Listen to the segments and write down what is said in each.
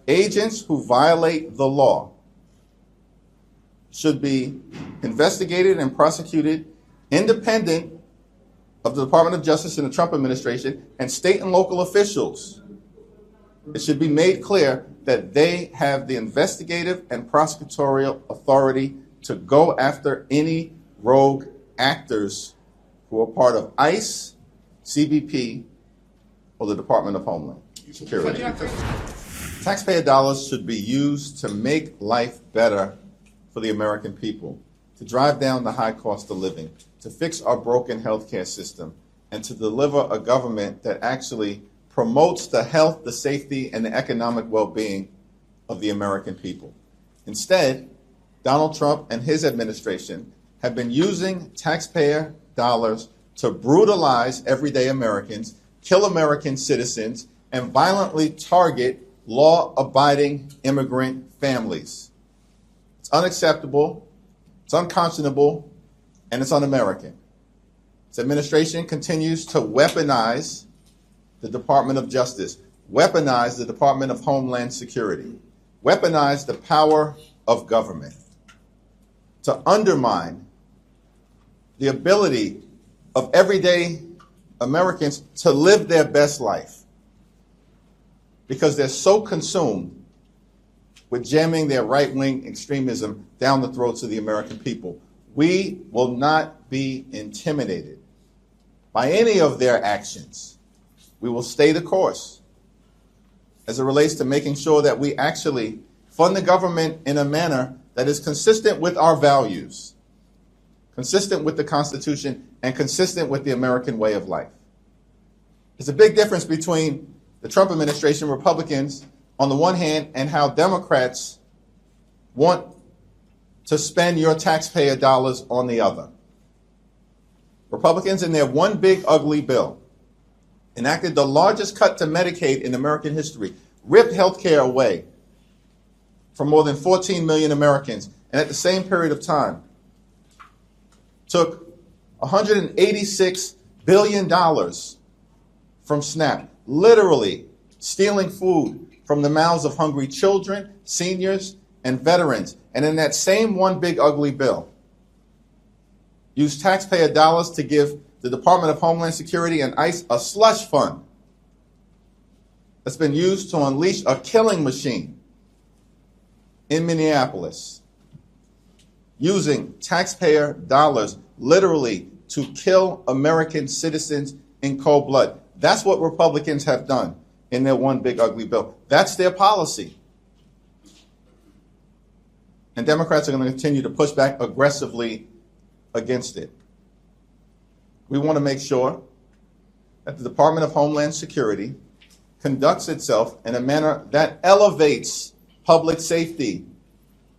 Agents who violate the law should be investigated and prosecuted independent of the Department of Justice and the Trump administration and state and local officials. It should be made clear that they have the investigative and prosecutorial authority to go after any rogue actors who are part of ICE, CBP, or the Department of Homeland Security. Taxpayer dollars should be used to make life better for the American people, to drive down the high cost of living, to fix our broken healthcare system, and to deliver a government that actually promotes the health, the safety, and the economic well-being of the American people. Instead, Donald Trump and his administration have been using taxpayer dollars to brutalize everyday Americans, kill American citizens, and violently target law-abiding immigrant families. It's unacceptable, it's unconscionable, and it's un-American. This administration continues to weaponize the Department of Justice, weaponize the Department of Homeland Security, weaponize the power of government to undermine the ability of everyday Americans to live their best life because they're so consumed with jamming their right-wing extremism down the throats of the American people. We will not be intimidated by any of their actions. We will stay the course as it relates to making sure that we actually fund the government in a manner that is consistent with our values, consistent with the Constitution, and consistent with the American way of life. There's a big difference between the Trump administration, Republicans, on the one hand, and how Democrats want to spend your taxpayer dollars on the other. Republicans, in their one big ugly bill, enacted the largest cut to Medicaid in American history, ripped health care away from more than 14 million Americans, and at the same period of time, took $186 billion from SNAP, literally stealing food from the mouths of hungry children, seniors, and veterans. And in that same one big ugly bill, used taxpayer dollars to give the Department of Homeland Security and ICE a slush fund that's been used to unleash a killing machine in Minneapolis, using taxpayer dollars literally to kill American citizens in cold blood. That's what Republicans have done in their one big ugly bill. That's their policy. And Democrats are going to continue to push back aggressively against it. We want to make sure that the Department of Homeland Security conducts itself in a manner that elevates public safety,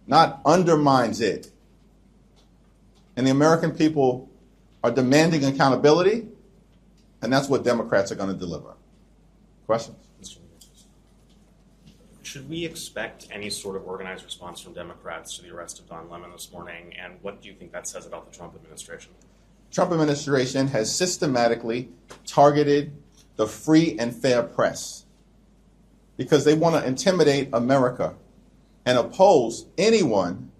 not undermines it. And the American people are demanding accountability, and that's what Democrats are going to deliver. Questions? Should we expect any sort of organized response from Democrats to the arrest of Don Lemon this morning? And what do you think that says about the Trump administration? Trump administration has systematically targeted the free and fair press because they want to intimidate America and oppose anyone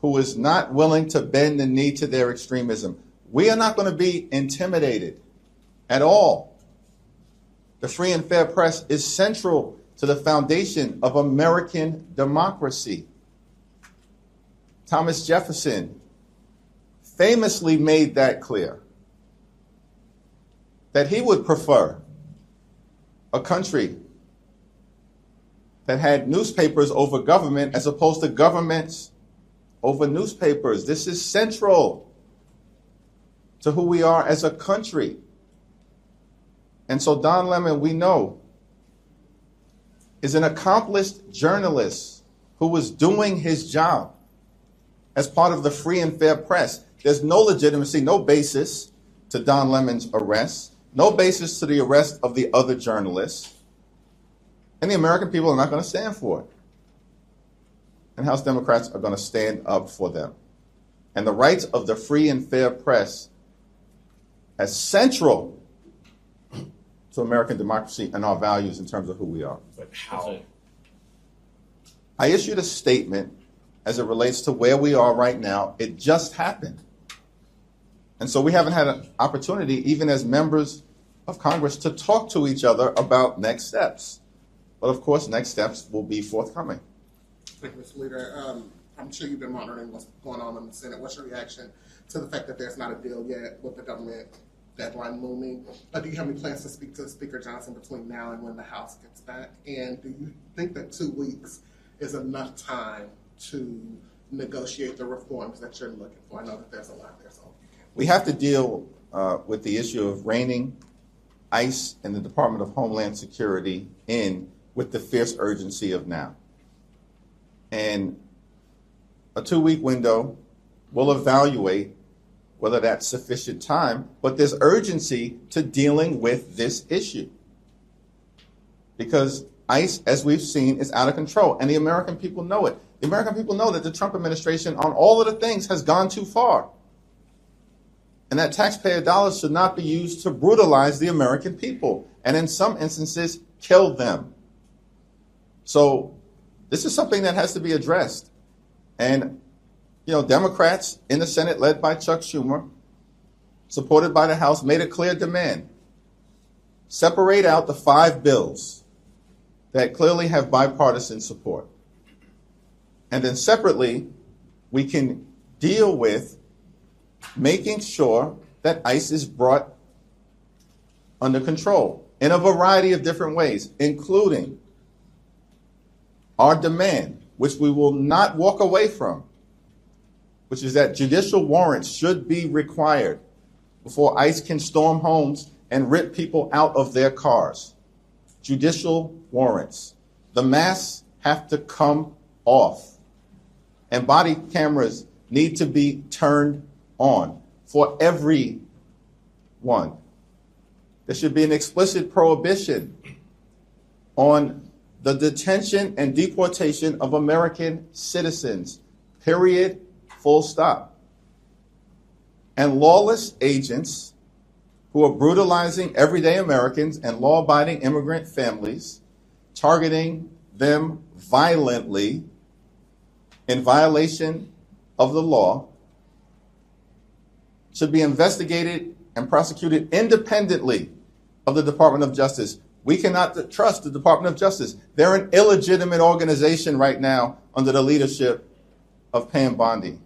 who is not willing to bend the knee to their extremism. We are not going to be intimidated at all. The free and fair press is central to the foundation of American democracy. Thomas Jefferson famously made that clear, that he would prefer a country that had newspapers over government as opposed to governments over newspapers. This is central to who we are as a country. And so Don Lemon, we know, is an accomplished journalist who was doing his job as part of the free and fair press. There's no legitimacy, no basis to Don Lemon's arrest, no basis to the arrest of the other journalists. And the American people are not going to stand for it. And House Democrats are going to stand up for them. And the rights of the free and fair press as central to American democracy and our values in terms of who we are. But how? I issued a statement as it relates to where we are right now. It just happened. And so we haven't had an opportunity, even as members of Congress, to talk to each other about next steps. But of course, next steps will be forthcoming. Thank you, Mr. Leader. I'm sure you've been monitoring what's going on in the Senate. What's your reaction to the fact that there's not a deal yet with the government deadline looming? Do you have any plans to speak to Speaker Johnson between now and when the House gets back? And do you think that 2 weeks is enough time to negotiate the reforms that you're looking for? I know that there's a lot there. So we have to deal with the issue of reining ICE and the Department of Homeland Security in with the fierce urgency of now. And a 2-week window will evaluate whether that's sufficient time, but there's urgency to dealing with this issue. Because ICE, as we've seen, is out of control, and the American people know it. The American people know that the Trump administration on all of the things has gone too far. And that taxpayer dollars should not be used to brutalize the American people, and in some instances, kill them. So this is something that has to be addressed. And, you know, Democrats in the Senate, led by Chuck Schumer, supported by the House, made a clear demand. Separate out the 5 bills that clearly have bipartisan support. And then separately, we can deal with making sure that ICE is brought under control in a variety of different ways, including our demand, which we will not walk away from, which is that judicial warrants should be required before ICE can storm homes and rip people out of their cars. Judicial warrants. The masks have to come off. And body cameras need to be turned on for everyone. There should be an explicit prohibition on the detention and deportation of American citizens, period, full stop. And lawless agents who are brutalizing everyday Americans and law-abiding immigrant families, targeting them violently in violation of the law, should be investigated and prosecuted independently of the Department of Justice. We cannot trust the Department of Justice. They're an illegitimate organization right now under the leadership of Pam Bondi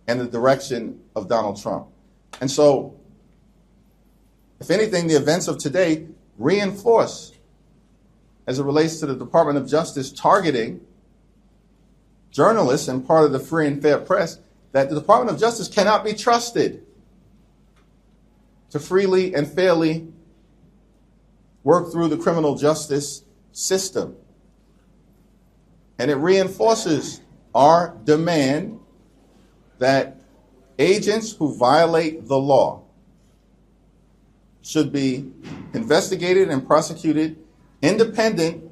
and the direction of Donald Trump. And so, if anything, the events of today reinforce, as it relates to the Department of Justice targeting journalists and part of the free and fair press, that the Department of Justice cannot be trusted to freely and fairly work through the criminal justice system. And it reinforces our demand that agents who violate the law should be investigated and prosecuted independent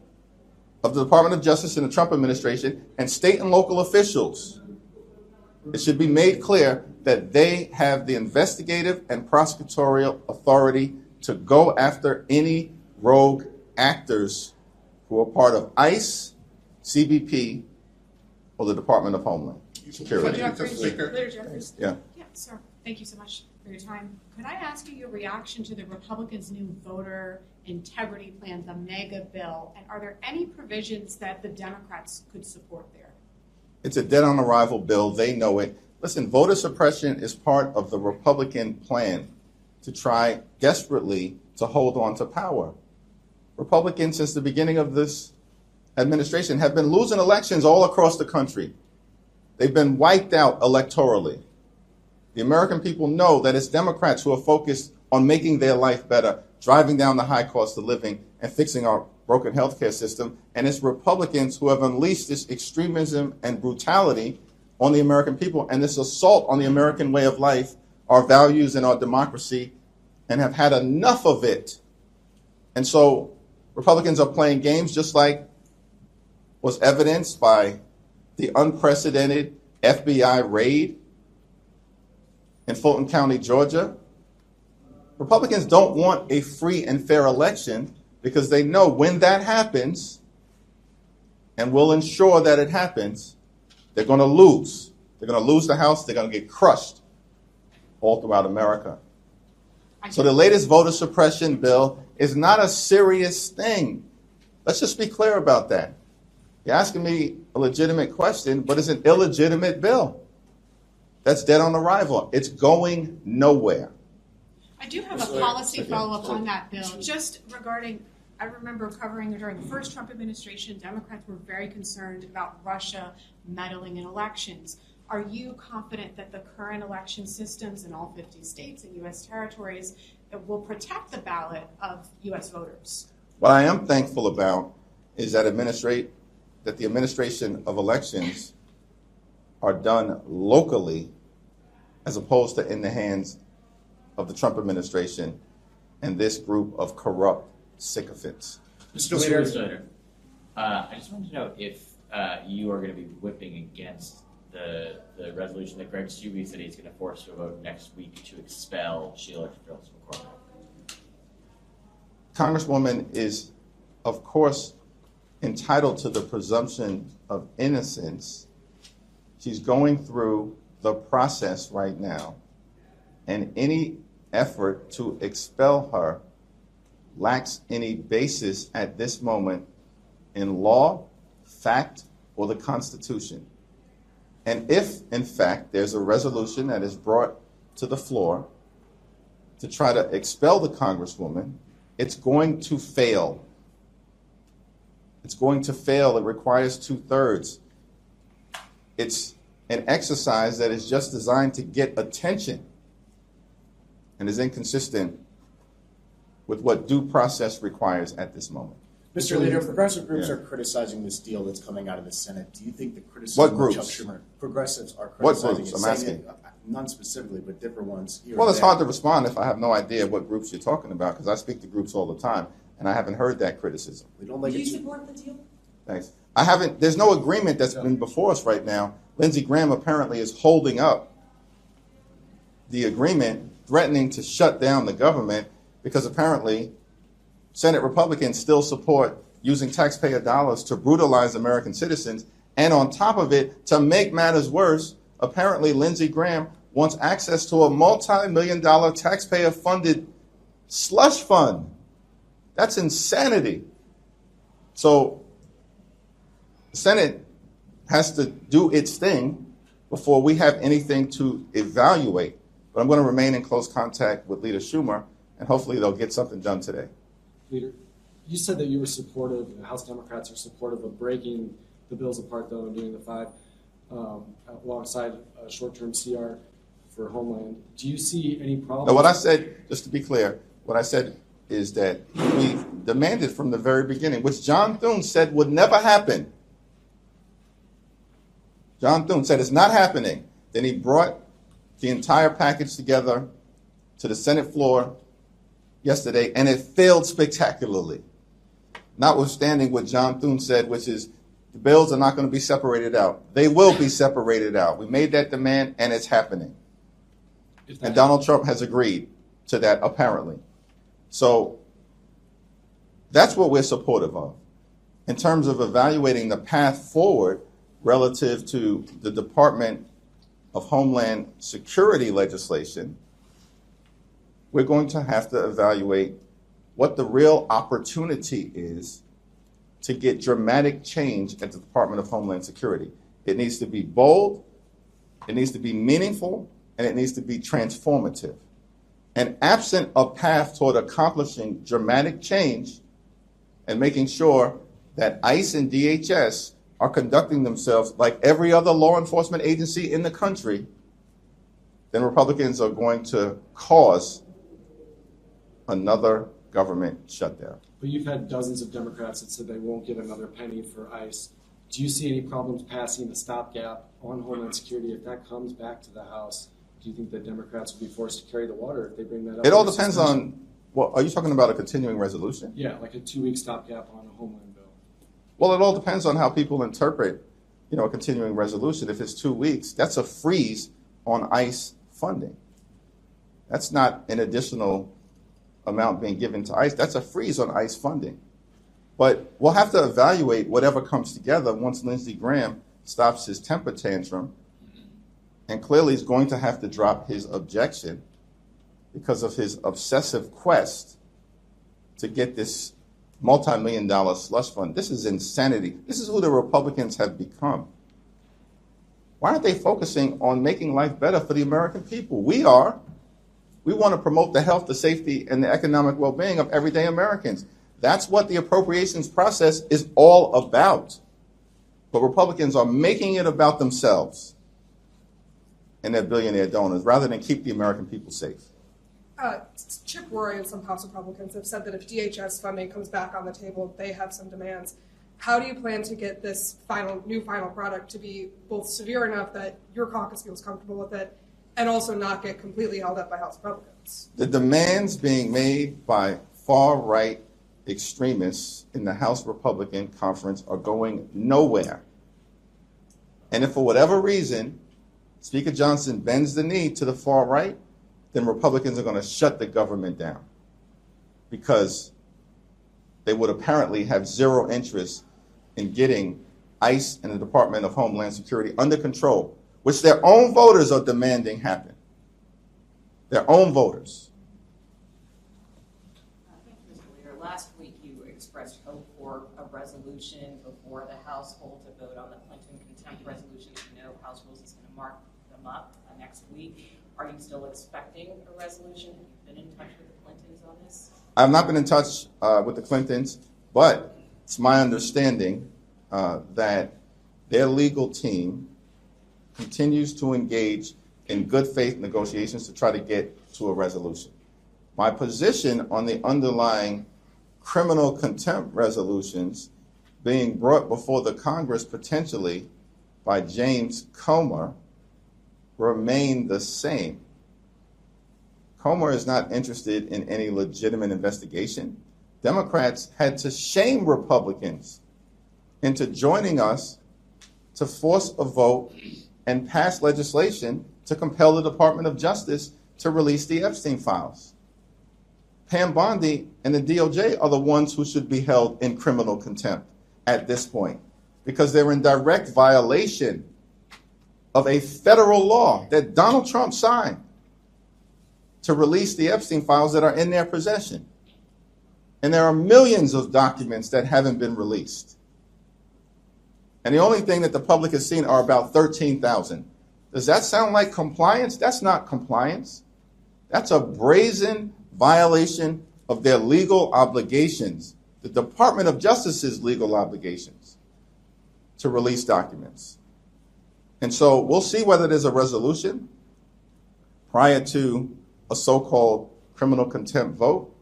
of the Department of Justice and the Trump administration and state and local officials. It should be made clear that they have the investigative and prosecutorial authority to go after any rogue actors who are part of ICE, CBP, or the Department of Homeland Security. Leader Jeffries. Yeah. Yeah, sir. Thank you so much for your time. Could I ask you your reaction to the Republicans' new voter integrity plan, the mega bill, and are there any provisions that the Democrats could support there? It's a dead-on-arrival bill. They know it. Listen, voter suppression is part of the Republican plan to try desperately to hold on to power. Republicans, since the beginning of this administration, have been losing elections all across the country. They've been wiped out electorally. The American people know that it's Democrats who are focused on making their life better, driving down the high cost of living, and fixing our broken healthcare system. And it's Republicans who have unleashed this extremism and brutality on the American people and this assault on the American way of life, our values, and our democracy, and have had enough of it. And so Republicans are playing games, just like was evidenced by the unprecedented FBI raid in Fulton County, Georgia, Republicans don't want a free and fair election because they know when that happens, and will ensure that it happens, they're going to lose. They're going to lose the House. They're going to get crushed all throughout America. So the latest voter suppression bill is not a serious thing. Let's just be clear about that. You're asking me a legitimate question, but it's an illegitimate bill. That's dead on arrival. It's going nowhere. I do have a policy follow-up on that bill, just regarding, I remember covering during the first Trump administration, Democrats were very concerned about Russia meddling in elections. Are you confident that the current election systems in all 50 states and U.S. territories will protect the ballot of U.S. voters? What I am thankful about is that the administration of elections are done locally as opposed to in the hands of the Trump administration and this group of corrupt sycophants. Mr. Leader, I just wanted to know if you are going to be whipping against the resolution that Greg Steube said he's going to force to a vote next week to expel Sheila Fields from court. Congresswoman is, of course, entitled to the presumption of innocence. She's going through the process right now, and any effort to expel her lacks any basis at this moment in law, fact, or the Constitution. And if, in fact, there's a resolution that is brought to the floor to try to expel the Congresswoman, it's going to fail. It's going to fail. It requires 2/3. It's an exercise that is just designed to get attention and is inconsistent with what due process requires at this moment. Mr. Leader, progressive groups are criticizing this deal that's coming out of the Senate. Do you think the criticism What groups? of Chuck Schumer, progressives are What criticizing groups? it, I'm saying asking. none specifically, but different ones here Well, and it's there. hard to respond if I have no idea what groups you're talking about, because I speak to groups all the time, and I haven't heard that criticism. We don't like Do it. you support the deal? Thanks. I haven't, there's no agreement that's been before us right now. Lindsey Graham apparently is holding up the agreement, threatening to shut down the government, because apparently Senate Republicans still support using taxpayer dollars to brutalize American citizens. And on top of it, to make matters worse, apparently Lindsey Graham wants access to a multi-million-dollar taxpayer-funded slush fund. That's insanity. So the Senate has to do its thing before we have anything to evaluate. But I'm going to remain in close contact with Leader Schumer, and hopefully they'll get something done today. Leader, you said that you were supportive, House Democrats are supportive of breaking the bills apart, though, and doing the 5 alongside a short-term CR for Homeland. Do you see any problem? Now, what I said, just to be clear, what I said is that we demanded from the very beginning, which John Thune said would never happen. John Thune said it's not happening. Then he brought the entire package together to the Senate floor yesterday, and it failed spectacularly. Notwithstanding what John Thune said, which is the bills are not going to be separated out. They will be separated out. We made that demand, and it's happening. And Donald Trump has agreed to that, apparently. So that's what we're supportive of. In terms of evaluating the path forward relative to the Department of Homeland Security legislation, we're going to have to evaluate what the real opportunity is to get dramatic change at the Department of Homeland Security. It needs to be bold, it needs to be meaningful, and it needs to be transformative. And absent a path toward accomplishing dramatic change and making sure that ICE and DHS are conducting themselves like every other law enforcement agency in the country, then Republicans are going to cause another government shutdown. But you've had dozens of Democrats that said they won't give another penny for ICE. Do you see any problems passing the stopgap on Homeland Security if that comes back to the House? Do you think that Democrats will be forced to carry the water if they bring that up? It all depends on, well, are you talking about a continuing resolution? Yeah, like a 2-week stopgap on a Homeland bill. Well, it all depends on how people interpret, a continuing resolution. If it's 2 weeks, that's a freeze on ICE funding. That's not an additional amount being given to ICE. That's a freeze on ICE funding. But we'll have to evaluate whatever comes together once Lindsey Graham stops his temper tantrum, and clearly he's going to have to drop his objection because of his obsessive quest to get this multi-million-dollar slush fund. This is insanity. This is who the Republicans have become. Why aren't they focusing on making life better for the American people? We are. We want to promote the health, the safety, and the economic well-being of everyday Americans. That's what the appropriations process is all about. But Republicans are making it about themselves and their billionaire donors rather than keep the American people safe. Chip Roy and some House Republicans have said that if DHS funding comes back on the table, they have some demands. How do you plan to get this new final product to be both severe enough that your caucus feels comfortable with it and also not get completely held up by House Republicans? The demands being made by far-right extremists in the House Republican conference are going nowhere. And if for whatever reason Speaker Johnson bends the knee to the far right, then Republicans are going to shut the government down because they would apparently have zero interest in getting ICE and the Department of Homeland Security under control, which their own voters are demanding happen. Their own voters. Thank you, Mr. Leader. Last week you expressed hope for a resolution before the House hold to vote on the Clinton contempt resolution. You know House Rules is going to mark them up next week. Are you still expecting a resolution? Have you been in touch with the Clintons on this? I've not been in touch with the Clintons, but it's my understanding that their legal team continues to engage in good faith negotiations to try to get to a resolution. My position on the underlying criminal contempt resolutions being brought before the Congress potentially by James Comer remain the same. Comer is not interested in any legitimate investigation. Democrats had to shame Republicans into joining us to force a vote and pass legislation to compel the Department of Justice to release the Epstein files. Pam Bondi and the DOJ are the ones who should be held in criminal contempt at this point because they're in direct violation of a federal law that Donald Trump signed to release the Epstein files that are in their possession. And there are millions of documents that haven't been released. And the only thing that the public has seen are about 13,000. Does that sound like compliance? That's not compliance. That's a brazen violation of their legal obligations, the Department of Justice's legal obligations to release documents. And so we'll see whether there's a resolution prior to a so-called criminal contempt vote,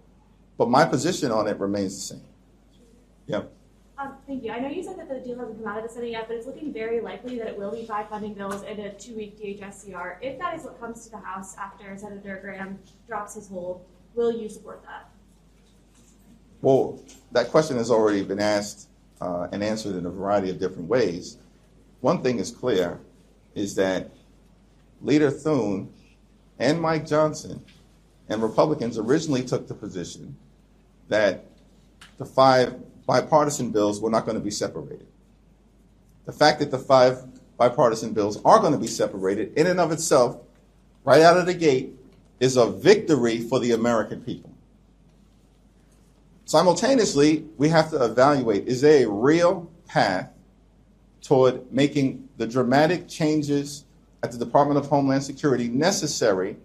but my position on it remains the same. Yeah. Thank you. I know you said that the deal hasn't come out of the Senate yet, but it's looking very likely that it will be 5 funding bills and a 2-week DHS CR. If that is what comes to the House after Senator Graham drops his hold, will you support that? Well, that question has already been asked and answered in a variety of different ways. One thing is clear, is that Leader Thune and Mike Johnson and Republicans originally took the position that the 5 bipartisan bills were not going to be separated. The fact that the 5 bipartisan bills are going to be separated in and of itself, right out of the gate, is a victory for the American people. Simultaneously, we have to evaluate, is there a real path toward making the dramatic changes at the Department of Homeland Security necessary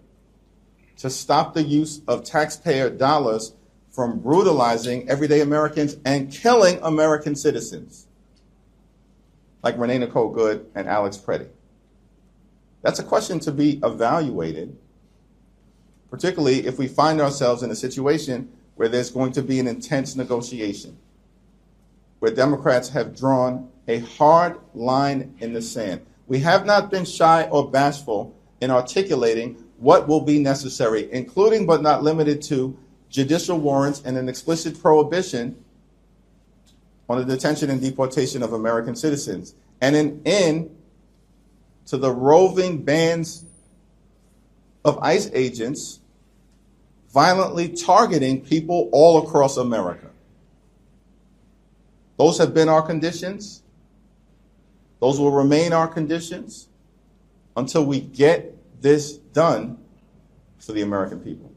to stop the use of taxpayer dollars from brutalizing everyday Americans and killing American citizens, like Renee Nicole Good and Alex Preddy? That's a question to be evaluated, particularly if we find ourselves in a situation where there's going to be an intense negotiation, where Democrats have drawn a hard line in the sand. We have not been shy or bashful in articulating what will be necessary, including but not limited to judicial warrants and an explicit prohibition on the detention and deportation of American citizens, and an end to the roving bands of ICE agents violently targeting people all across America. Those have been our conditions. Those will remain our conditions until we get this done for the American people.